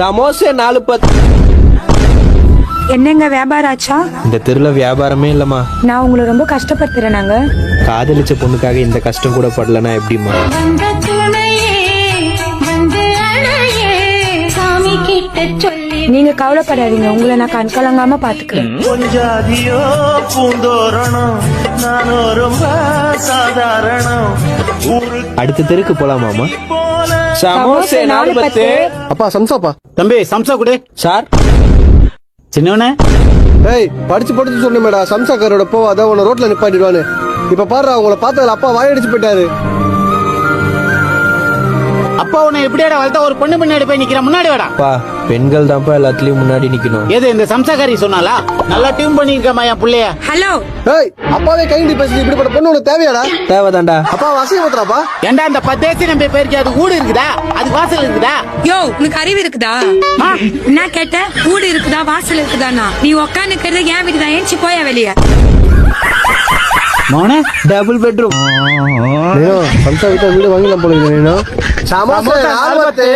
சமோசா 4-10. என்னங்க வியாபாரம் ஆச்சா? இந்த தெருல வியாபாரமே இல்லம்மா. நான் உங்களை ரொம்ப கஷ்டப்படுத்துறேன். நாங்க காதலிச்ச பொண்ணுக்காக இந்த கஷ்டம் கூட படலனா எப்படிமா? நீங்க கவலைப்படாதீங்க, உங்களை நான் கண் கலங்காம பாத்துக்கிறேன். அடுத்த தெருக்கு போலாமாமா? சமோசா 4-10. அப்பா சம்சாப்பா. தம்பி சம்சா குடு. சார் சின்னவனே ஏய் படிச்சு சொன்னமேடா சம்சாக்காரோட போவாத உன்னை ரோட்ல நிப்பாட்டிடுவான்னு. இப்ப பாரு உங்களை பார்த்ததுல அப்பா வாயடிச்சு போயிட்டாரு. அப்பா உன்னை எப்படியாடா வளர்த்தா ஒரு பொண்ணு பின்னாடி போய் நிக்கிற முன்னாடி வாடா. பா பெண்கள் தான்ப்பா எல்லாத்துலயும் முன்னாடி நிக்கணும். ஏது இந்த சம்சாக்காரி சொன்னாலா? நல்லா டியூன் பண்ணிருக்கமா என் புள்ளைய. ஹலோ ஏய் அப்பாவே கைண்டி பேசி இப்படிப்பட்ட பொண்ணு உனக்கு தேவையாடா? தேவைதான்டா. அப்பா வசதி பத்திராப்பா. ஏண்டா அந்த 10 தேசி நம்ம பேருக்கு அது ஊடு இருக்குதா? அது வாசல் இருக்குதா? யோ உனக்கு அறிவு இருக்குதா? என்ன கேட்ட? வீடு இருக்குதா வாசல் இருக்குதானா? நீ உக்காந்துக்கிறது என் வீடு தான். ஏஞ்சி போயா வெளியே. மோனே டபுள் பெட்ரூம். சம்சா விட்டா வீடு வாங்கிலாம் போல நீனோ. சமோசா 4-10.